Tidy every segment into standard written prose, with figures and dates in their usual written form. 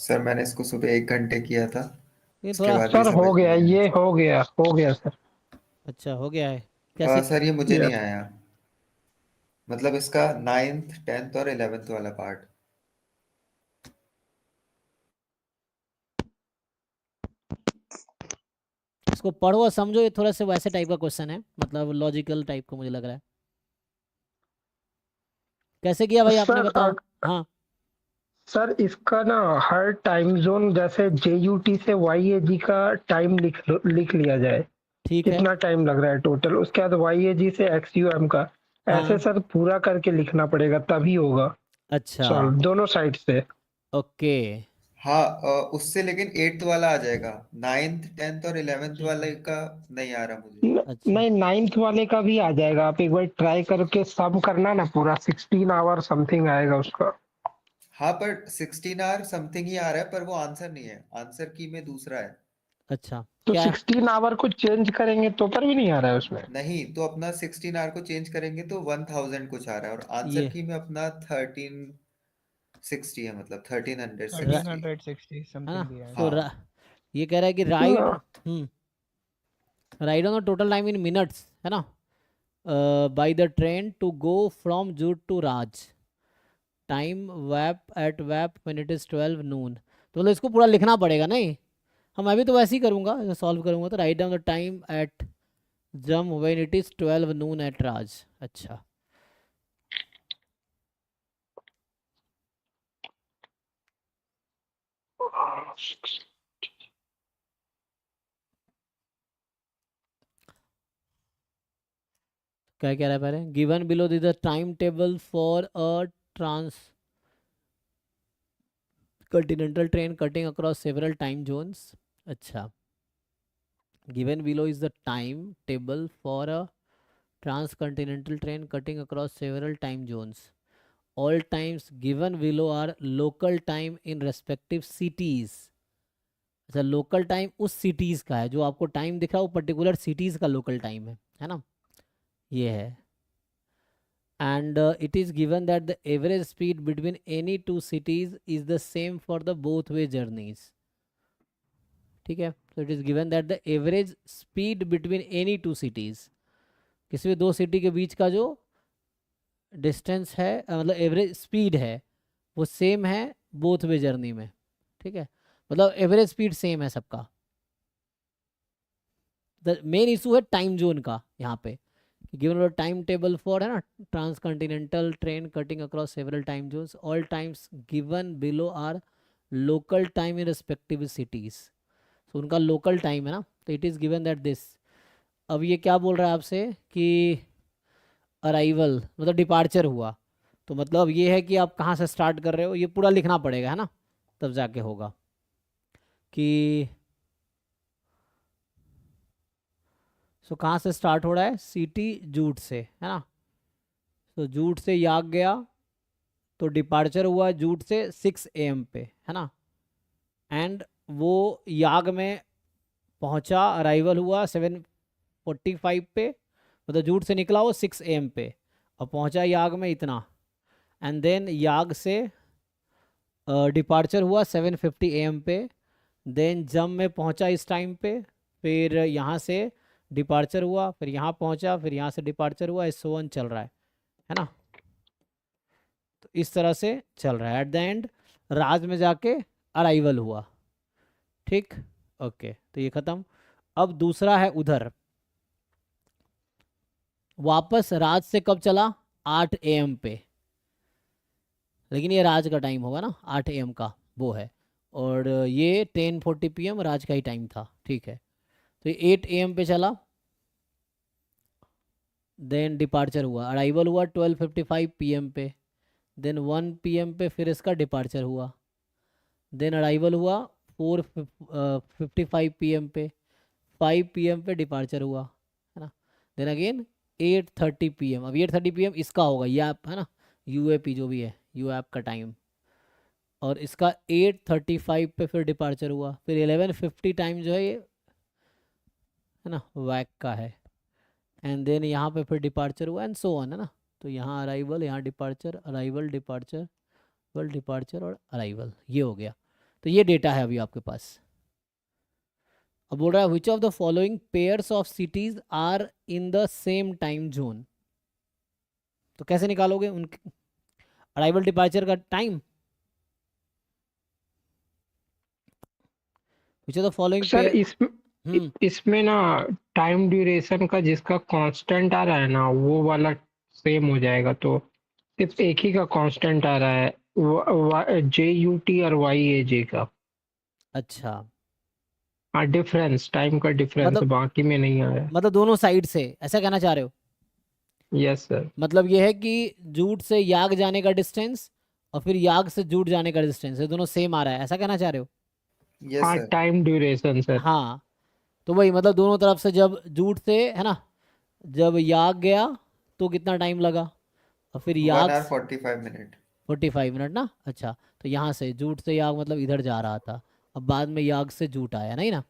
Sir मैंने इसको सुबह 1 घंटे किया था, ये इसके थोड़ा बाद भी सर समझ हो में गया, नहीं आया। ये हो गया सर। अच्छा हो गया है। कैसे? सर ये मुझे नहीं यस। आया, मतलब इसका 9th 10th और 11th वाला पार्ट। इसको पढ़ो और समझो, ये थोड़ा सा वैसे टाइप का क्वेश्चन है, मतलब लॉजिकल टाइप का मुझे लग रहा है। कैसे किया भाई आपने, सर बताओ। हाँ सर इसका ना हर टाइम जोन, जैसे JUT से YAG का टाइम लिख लिया जाए, ठीक है। कितना टाइम लग रहा है टोटल। उसके बाद YAG से XUM का, ऐसे हाँ सर पूरा करके लिखना पड़ेगा, तभी होगा अच्छा। सॉल्व दोनों साइड से। ओके। हाँ, उससे लेकिन 8th वाला आ जाएगा, 9th 10th और 11th ठीक वाले है। का नहीं आ रहा मुझे। अच्छा नहीं, 9th वाले का भी आ जाएगा, आप एक बार ट्राई करके सम करना ना, पूरा 16 आवर समथिंग आएगा उसका। हाँ पर 16 आवर समथिंग ही आ रहा है, पर वो आंसर नहीं है, आंसर की में दूसरा है। अच्छा। तो क्या है? 16 आवर को चेंज करेंगे तो पर भी नहीं आ रहा है उसमें। नहीं तो अपना 16 आवर को चेंज करेंगे तो 1000 कुछ आ रहा है, और आंसर ये की में अपना 1360 है, मतलब र, 1360। 1360 है ना? समथिंग दिया है। तो हाँ। ये कह रहा है कि ride, ride on the total time in minutes, है ना, by the train to go from jute to RAJ, time वैप एट वैप व्हेन इट इज़ 12 नून। तो मतलब इसको पूरा लिखना पड़ेगा नहीं? हाँ मैं भी तो वैसे ही करूँगा, सॉल्व करूँगा तो write down the time at JAM when it is 12 noon at RAJ. अच्छा क्या कह रहा है पहले, given below the time table for a trans continental train cutting across several time zones. अच्छा, given below is the time table for a transcontinental train cutting across several time zones. All times given below are local time in respective cities. अच्छा, local time उस cities का है, जो आपको time दिख रहा है वो पर्टिकुलर सिटीज का लोकल टाइम है ना? ये है। And it is given that the average speed between any two cities is the same for the both way journeys. ठीक है, तो it is given that the average speed between any two cities, किसी भी दो city के बीच का जो distance है, मतलब एवरेज स्पीड है, वो सेम है बोथ वे जर्नी में। ठीक है, मतलब एवरेज स्पीड सेम है सबका। द मेन इशू है टाइम जोन का यहाँ पे, गिवन टाइम टेबल फॉर, है ना, trans continental train cutting across several time zones, all times given below are local time in respective cities. तो उनका लोकल टाइम है ना, तो it is given that this. अब ये क्या बोल रहा है आपसे कि अराइवल मतलब डिपार्चर हुआ, तो मतलब ये है कि आप कहाँ से स्टार्ट कर रहे हो, ये पूरा लिखना पड़ेगा, है ना, तब जाके होगा कि सो कहाँ से स्टार्ट हो रहा है, सिटी जूट से, है ना। तो जूट से याग गया, तो डिपार्चर हुआ जूट से 6 AM पे, है ना, एंड वो याग में पहुंचा, अराइवल हुआ 7:45 पे, मतलब जूट से निकला वो 6 AM पे, और पहुंचा याग में इतना, एंड देन याग से डिपार्चर हुआ 7:50 AM पे, देन जम में पहुंचा इस टाइम पे, फिर यहाँ से डिपार्चर हुआ, फिर यहाँ पहुंचा, फिर यहाँ से डिपार्चर हुआ, इस सोन चल रहा है ना। तो इस तरह से चल रहा है, एट द एंड राज में जाके अराइवल हुआ। ठीक, ओके, तो ये खत्म। अब दूसरा है उधर, वापस राज से कब चला, 8 AM पे, लेकिन ये राज का टाइम होगा ना, 8 AM का वो है, और ये 10:40 PM राज का ही टाइम था। ठीक है, तो ये 8 AM पे चला, देन डिपार्चर हुआ, अराइवल हुआ 12:55 PM पे, देन 1 PM पे फिर इसका डिपार्चर हुआ, देन अराइवल हुआ 4:55 PM पे, 5 PM पे डिपार्चर हुआ, है ना, देन अगेन 8:30 PM। अब 8:30 PM इसका होगा, ये ऐप है ना, UAP जो भी है, यू ऐप का टाइम, और इसका 8:35 पे फिर डिपार्चर हुआ, फिर 11:50 टाइम जो है ये, है ना, वैक का है, एंड देन यहाँ पे फिर डिपार्चर हुआ एंड सो ऑन, है ना। तो यहाँ अराइवल, यहाँ departure, arrival departure, well departure और अराइवल, ये हो गया। तो ये डेटा है अभी आपके पास। अब बोल रहा है which of the following pairs of cities are in the same time zone. तो कैसे निकालोगे उनके अराइवल डिपार्चर का time? Which of the following sir pair. इसमें ना टाइम ड्यूरेशन का जिसका कांस्टेंट आ रहा है ना वो वाला सेम हो जाएगा, तो सिर्फ एक ही का कांस्टेंट आ रहा है JUT और YAJ का। अच्छा, हाँ, डिफरेंस, टाइम का डिफरेंस मतलब बाकी में नहीं आया। मतलब दोनों साइड से ऐसा कहना चाह रहे हो? Yes sir. मतलब ये है कि जूट से याग जाने का डिस्टेंस और फिर याग से जूट जाने का डिस्टेंस, ये दोनों सेम आ रहा है, ऐसा कहना चाह रहे हो? यस हाँ, सर। Time duration sir. हाँ, तो वही मतलब दोनों तरफ से जब जूट से है ना, जब याग गया तो कितना टाइम लगा, और फिर 1 याग hour 45 minute। 45 मिनट ना। अच्छा, तो यहाँ से जूट से याग मतलब इधर जा रहा था, अब बाद में याग से जूट आया नहीं ना,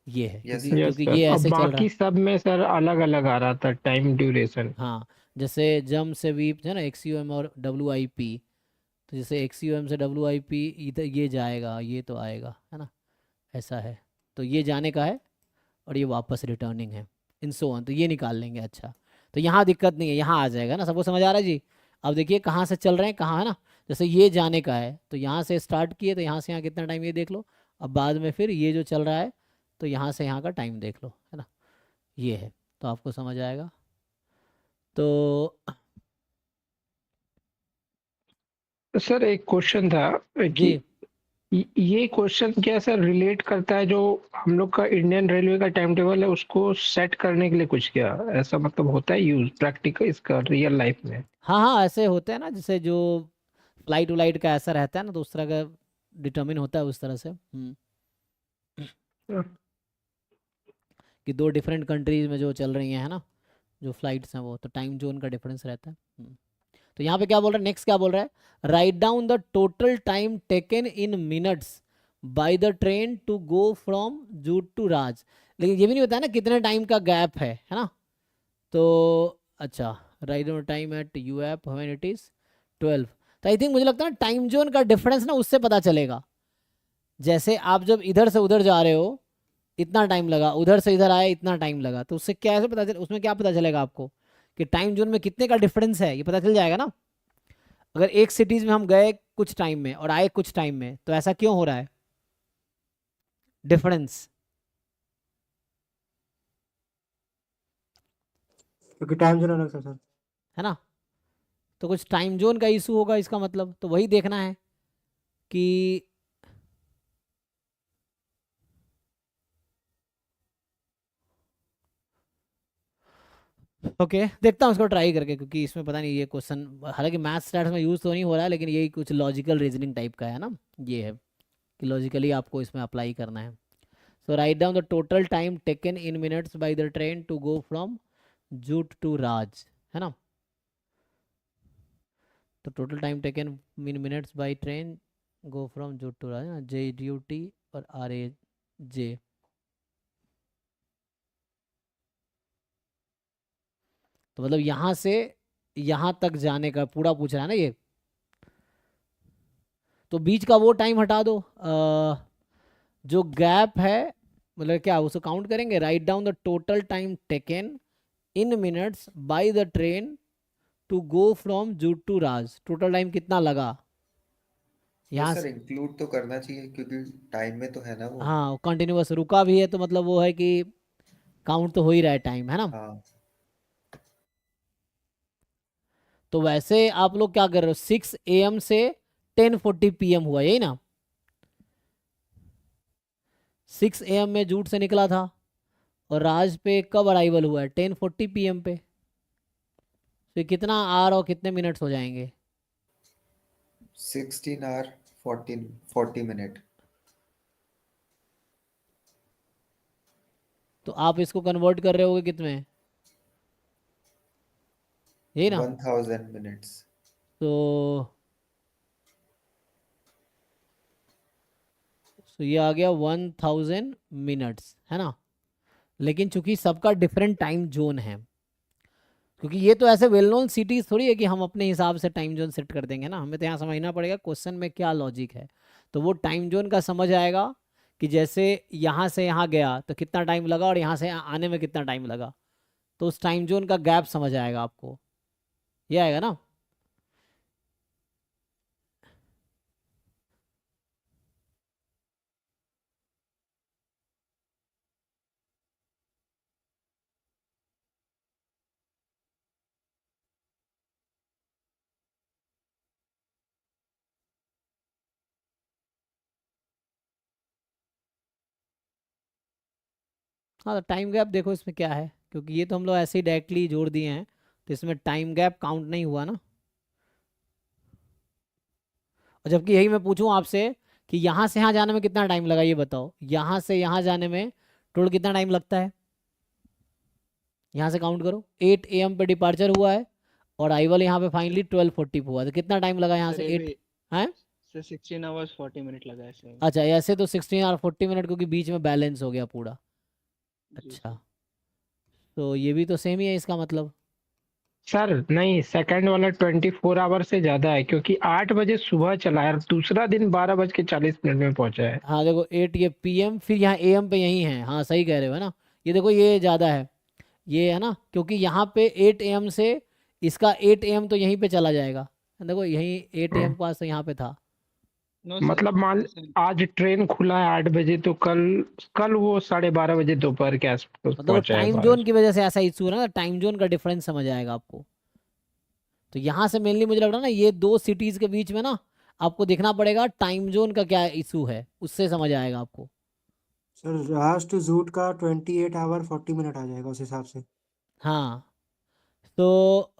ये है यस क्योंकि सर। यस क्योंकि सर, ये अब ऐसे चल रहा बाकी है। सब में सर अलग अलग आ रहा था टाइम ड्यूरेशन। हाँ, जैसे जम से वीप है ना, XUM और WIP, तो जैसे XUM से WIP इधर ये जाएगा, ये तो आएगा है ना, ऐसा है। तो ये जाने का है और ये वापस रिटर्निंग है, इन सो ऑन, तो ये निकाल लेंगे। अच्छा, तो यहाँ दिक्कत नहीं है, यहाँ आ जाएगा ना, सबको समझ आ रहा है जी? अब देखिए कहाँ से चल रहे हैं, कहाँ है ना, जैसे ये जाने का है तो यहाँ से स्टार्ट किए तो यहाँ से यहाँ कितना टाइम ये देख लो, अब बाद में फिर ये जो चल रहा है तो यहाँ से यहाँ का टाइम देख लो, है ना, ये है, तो आपको समझ आएगा। तो सर एक क्वेश्चन था कि जी ये क्वेश्चन क्या सर रिलेट करता है जो हम लोग का इंडियन रेलवे का टाइम टेबल है उसको सेट करने के लिए, कुछ क्या ऐसा मतलब होता है यूज प्रैक्टिकल इसका रियल लाइफ में? हाँ हाँ, ऐसे होते हैं ना, जैसे जो फ्लाइट उलाइट का ऐसा रहता है ना, तो उस तरह का डिटर्मिन होता है उस तरह से। कि दो डिफरेंट कंट्रीज में जो चल रही हैं है ना, जो फ्लाइट्स हैं वो, तो टाइम जोन का डिफरेंस रहता है। तो यहाँ पे क्या बोल रहा है, नेक्स्ट क्या बोल रहा है, right down the total time taken in minutes by the train to go from jute to RAJ. लेकिन ये भी नहीं होता है ना कितने टाइम का गैप है ना, तो अच्छा, right down time at U A P when it is 12। तो आई थिंक मुझे लगता है ना टाइम जोन का डिफरेंस ना उससे पता चलेगा, जैसे आप जब इधर से उधर जा रहे हो इतना टाइम लगा, उधर से इधर आए इतना टाइम लगा, तो उससे क्या ऐसे पता चल, उसमें क्या पता चलेगा आपको कि टाइम जोन में कितने का डिफरेंस है, ये पता चल जाएगा ना। अगर एक सिटीज में हम गए कुछ टाइम में और आए कुछ टाइम में, तो ऐसा क्यों हो रहा है डिफरेंस? क्योंकि टाइम जोन अलग था सर। है ना, तो कुछ टाइम जोन का इशू होगा इसका मतलब, तो वही देखना है कि ओके देखता हूँ उसको ट्राई करके, क्योंकि इसमें पता नहीं ये क्वेश्चन, हालांकि मैथ स्टैट्स में यूज़ तो नहीं हो रहा है, लेकिन यही कुछ लॉजिकल रीजनिंग टाइप का है ना, ये है कि लॉजिकली आपको इसमें अप्लाई करना है। So write down the total time taken in minutes by the train to go from jute to RAJ, है ना, तो total time taken in minutes by train go from jute to RAJ, JUT और RAJ। तो मतलब यहाँ से यहाँ तक जाने का पूरा पूछ रहा है ना ये, तो बीच का वो टाइम हटा दो, जो गैप है, मतलब क्या उसको काउंट करेंगे, right down the total time taken in minutes by the train to go from jute to Raj, total time कितना लगा ये यहाँ सर इंक्लूड तो करना चाहिए क्योंकि टाइम में तो है ना वो। हाँ कंटिन्यूअस रुका भी है, तो मतलब वो है कि काउंट तो हो ही रहा है टाइम, है ना। हाँ तो वैसे आप लोग क्या कर रहे हो, 6 AM से 10:40 PM हुआ, यही ना, 6 AM में जूट से निकला था और राज पे कब अराइवल हुआ है, 10:40 PM पे, तो ये कितना आवर और कितने मिनट्स हो जाएंगे? 16 hour 40 minute। तो आप इसको कन्वर्ट कर रहे होगे कितने, यही ना, 1000 minutes। तो ये आ गया 1000 मिनट्स, है ना, लेकिन चूंकि सबका डिफरेंट टाइम जोन है, क्योंकि ये तो ऐसे वेल नोन सिटीज थोड़ी है कि हम अपने हिसाब से टाइम जोन सेट कर देंगे ना, हमें तो यहाँ समझना पड़ेगा क्वेश्चन में क्या लॉजिक है। तो वो टाइम जोन का समझ आएगा कि जैसे यहाँ से यहाँ गया तो कितना टाइम लगा और यहाँ से आने में कितना टाइम लगा, तो उस टाइम जोन का गैप समझ आएगा आपको, ये आएगा ना। हाँ तो टाइम गैप देखो इसमें क्या है, क्योंकि ये तो हम लोग ऐसे ही डायरेक्टली जोड़ दिए हैं, तो इसमें टाइम गैप काउंट नहीं हुआ ना। और जबकि यही मैं पूछूं आपसे कि यहाँ से यहाँ जाने में कितना टाइम लगा, ये बताओ, यहाँ से यहाँ जाने में टोटल कितना टाइम लगता है, यहाँ से काउंट करो। 8 AM पे डिपार्चर हुआ है और अराइवल यहाँ पे फाइनली 12:40 पे हुआ, तो कितना टाइम लगा यहाँ सर से ये 8 भी है। सर 16 आवर्स 40 मिनट लगा है सर। अच्छा ऐसे तो 16 और 40 मिनट, क्योंकि बीच में बैलेंस हो गया पूरा। जी अच्छा सर। तो ये भी तो सेम ही है इसका मतलब। सर नहीं, सेकंड वाला 24 आवर से ज्यादा है, क्योंकि 8 बजे सुबह चला है और दूसरा दिन 12:40 में पहुंचा है। हाँ देखो 8 ये PM, फिर यहाँ AM पे यही है, हाँ सही कह रहे हो है ना। ये देखो ये ज़्यादा है, ये है ना, क्योंकि यहाँ पे 8 AM से इसका 8 AM तो यहीं पे चला जाएगा, देखो यहीं 8 AM पास तो यहाँ पे था। No sir. मतलब मान सर आज ट्रेन खुला है 8 बजे, तो कल कल वो 12:30 बजे दोपहर के आसपास मतलब वो पहुंचा है टाइम जोन 12। की वजह से ऐसा इशू है ना, टाइम जोन का डिफरेंस समझ आएगा आपको। तो यहाँ से मेनली मुझे लग रहा है ना, ये दो सिटीज़ के बीच में ना आपको देखना पड़ेगा टाइम जोन का क्या इशू है, उससे समझ आएगा आपको। सर राज टू जूट का 28 आवर 40 मिनट आ जाएगा उस हिसाब से। हाँ तो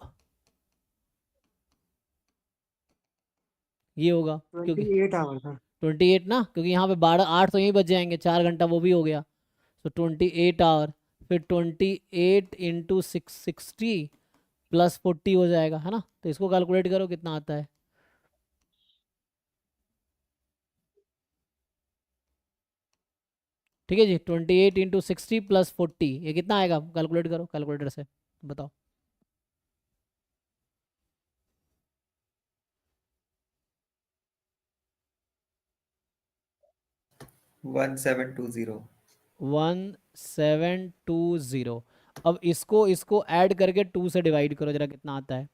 ये होगा, क्योंकि 28 आवर सर। 28 ना, क्योंकि यहाँ पे 12 8 तो यहीं बच जाएंगे, 4 घंटा वो भी हो गया। तो 28 आवर, फिर 28 × 660 +40 हो जाएगा है ना, तो इसको कैलकुलेट करो कितना आता है। ठीक है जी, 28 × 60 +40 ये कितना आएगा, कैलकुलेट करो कैलकुलेटर से बताओ। One seven two zero 1720। अब इसको ऐड करके 2 से डिवाइड करो जरा कितना आता है।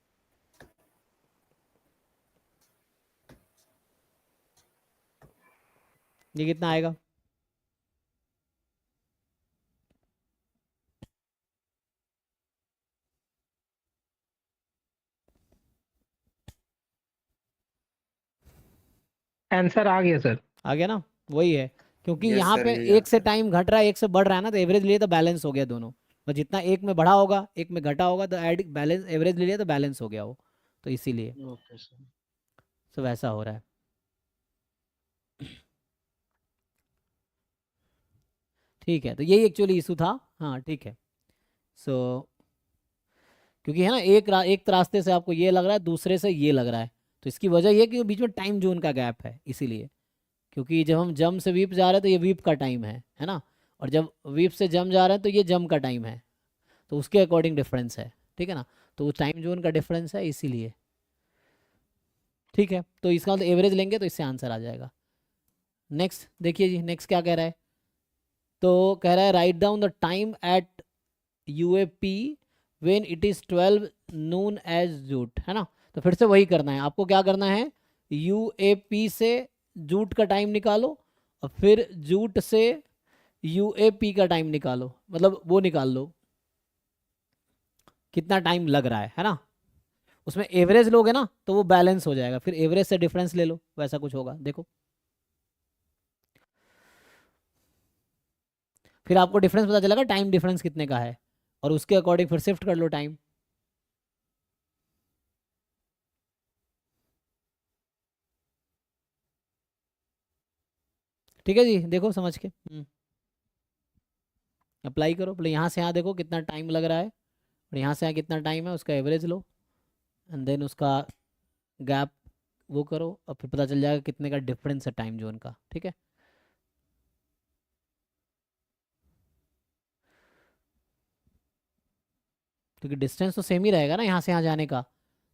ये कितना आएगा, आंसर आ गया सर। आ गया ना, वही है, क्योंकि यस यहाँ सर पे यही एक से आंसर। टाइम घट रहा है एक से बढ़ रहा है ना, तो एवरेज लिए तो बैलेंस हो गया दोनों। और जितना एक में बढ़ा होगा एक में घटा होगा, तो ऐड बैलेंस एवरेज ले लिया तो बैलेंस हो गया वो, तो इसीलिए ओके सर। तो वैसा हो रहा है। ठीक है, तो यही एक्चुअली इशू था। हाँ ठीक है। सो क्योंकि है ना एक रास्ते से आपको ये लग रहा है, दूसरे से ये लग रहा है, तो इसकी वजह ये है कि बीच में टाइम जोन का गैप है, इसीलिए। क्योंकि जब हम जम से वीप जा रहे हैं तो ये वीप का टाइम है ना, और जब वीप से जम जा रहे हैं तो ये जम का टाइम है, तो उसके अकॉर्डिंग डिफरेंस है, ठीक है ना। तो वो टाइम जोन का डिफरेंस है इसीलिए। ठीक है, तो इसका मतलब एवरेज लेंगे तो इससे आंसर आ जाएगा। नेक्स्ट देखिए जी, नेक्स्ट क्या कह रहा है, तो कह रहा है right down the time at UAP when it is 12 noon as Jute, है ना। तो फिर से वही करना है आपको, क्या करना है, UAP से जूट का टाइम निकालो और फिर जूट से UAP का टाइम निकालो, मतलब वो निकाल लो कितना टाइम लग रहा है ना। उसमें एवरेज लोगे ना तो वो बैलेंस हो जाएगा, फिर एवरेज से डिफरेंस ले लो, वैसा कुछ होगा देखो। फिर आपको डिफरेंस पता चलेगा टाइम डिफरेंस कितने का है, और उसके अकॉर्डिंग फिर शिफ्ट कर लो टाइम। ठीक है जी, देखो समझ के अप्लाई करो। पहले यहाँ से यहाँ देखो कितना टाइम लग रहा है, और यहाँ से यहाँ कितना टाइम है, उसका एवरेज लो एंड देन उसका गैप वो करो, और फिर पता चल जाएगा कितने का डिफरेंस है टाइम जोन का। ठीक है, क्योंकि डिस्टेंस तो सेम ही रहेगा ना यहाँ से यहाँ जाने का,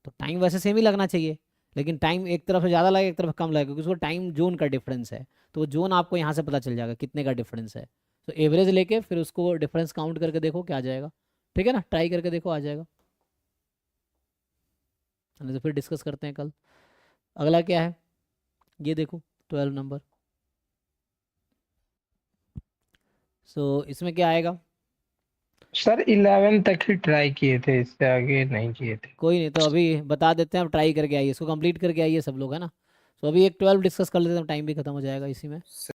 तो टाइम वैसे सेम ही लगना चाहिए, लेकिन टाइम एक तरफ से ज़्यादा लगेगा एक तरफ कम लगेगा, क्योंकि उसको टाइम जोन का डिफरेंस है, तो वो जोन आपको यहाँ से पता चल जाएगा कितने का डिफरेंस है। तो एवरेज लेके फिर उसको डिफरेंस काउंट करके देखो क्या आ जाएगा, ठीक है ना, ट्राई करके देखो आ जाएगा, नहीं तो फिर डिस्कस करते हैं कल। अगला क्या है ये देखो 12 नंबर। सो इसमें क्या आएगा, सर 11 तक ही ट्राई किए थे, इससे आगे नहीं किए थे। कोई नहीं, तो अभी बता देते हैं, अब ट्राई करके आइए, इसको कंप्लीट करके आइए सब लोग, है ना। तो अभी एक 12 डिस्कस कर लेते हैं, टाइम भी खत्म हो जाएगा इसी में।